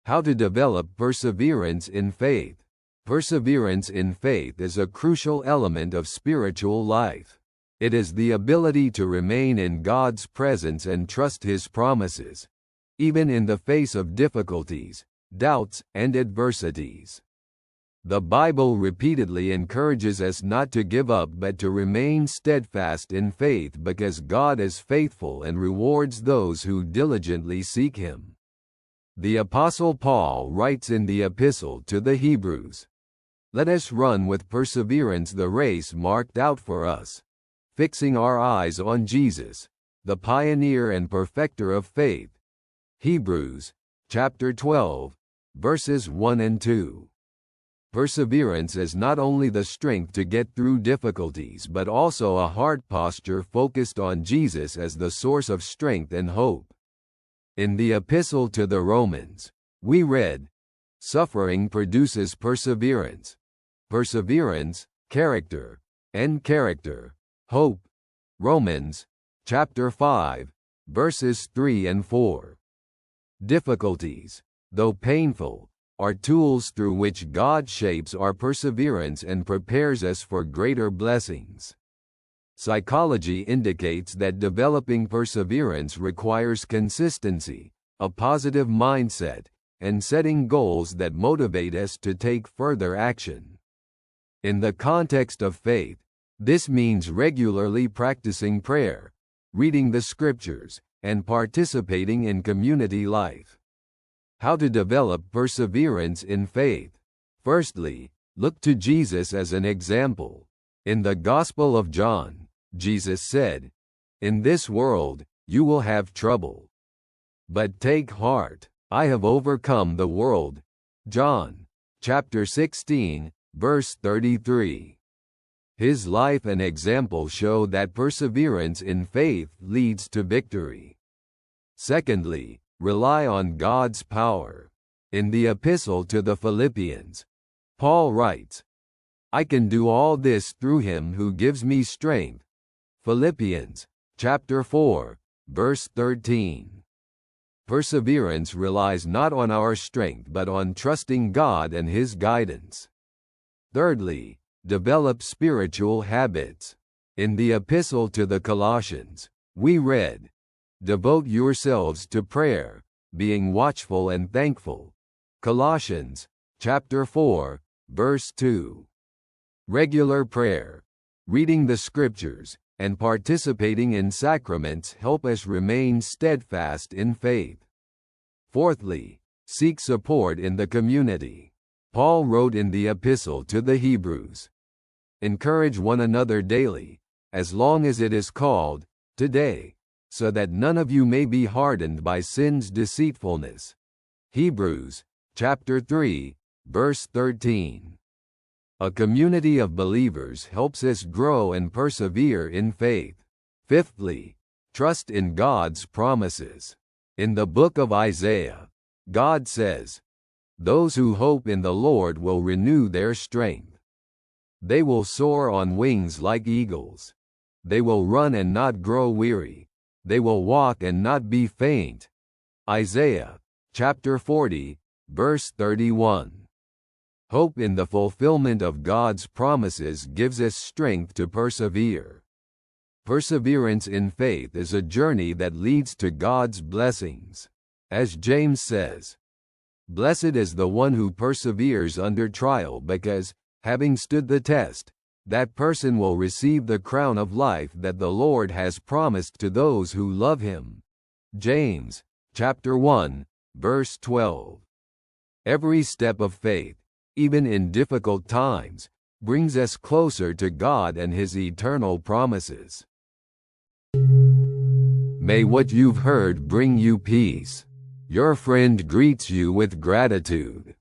How to develop perseverance in faith. Perseverance in faith is a crucial element of spiritual life. It is the ability to remain in God's presence and trust His promises, even in the face of difficulties, doubts, and adversities. The Bible repeatedly encourages us not to give up but to remain steadfast in faith because God is faithful and rewards those who diligently seek Him. The Apostle Paul writes in the Epistle to the Hebrews, "Let us run with perseverance the race marked out for us, fixing our eyes on Jesus, the pioneer and perfecter of faith." Hebrews, chapter 12, verses 1 and 2. Perseverance is not only the strength to get through difficulties but also a heart posture focused on Jesus as the source of strength and hope. In the Epistle to the Romans, we read, "Suffering produces perseverance, perseverance, character, and character, hope." Romans, chapter 5, verses 3 and 4. Difficulties, though painful, are tools through which God shapes our perseverance and prepares us for greater blessings. Psychology indicates that developing perseverance requires consistency, a positive mindset, and setting goals that motivate us to take further action. In the context of faith, this means regularly practicing prayer, reading the scriptures, and participating in community life. How to develop perseverance in faith. Firstly, look to Jesus as an example. In the Gospel of John, Jesus said, "In this world, you will have trouble. But take heart, I have overcome the world." John, chapter 16, verse 33. His life and example show that perseverance in faith leads to victory. Secondly, rely on God's power. In the Epistle to the Philippians, Paul writes, "I can do all this through Him who gives me strength." Philippians, chapter 4, verse 13. Perseverance relies not on our strength but on trusting God and His guidance. Thirdly, develop spiritual habits. In the Epistle to the Colossians, we read, "Devote yourselves to prayer, being watchful and thankful." Colossians, chapter 4, verse 2. Regular prayer, reading the scriptures, and participating in sacraments help us remain steadfast in faith. Fourthly, seek support in the community. Paul wrote in the Epistle to the Hebrews, "Encourage one another daily, as long as it is called today, so that none of you may be hardened by sin's deceitfulness." Hebrews, chapter 3, verse 13. A community of believers helps us grow and persevere in faith. Fifthly, trust in God's promises. In the book of Isaiah, God says, "Those who hope in the Lord will renew their strength. They will soar on wings like eagles. They will run and not grow weary. They will walk and not be faint." Isaiah, chapter 40, verse 31. Hope in the fulfillment of God's promises gives us strength to persevere. Perseverance in faith is a journey that leads to God's blessings. As James says, "Blessed is the one who perseveres under trial because, having stood the test, that person will receive the crown of life that the Lord has promised to those who love Him." James, chapter 1, verse 12. Every step of faith, even in difficult times, brings us closer to God and His eternal promises. May what you've heard bring you peace. Your friend greets you with gratitude.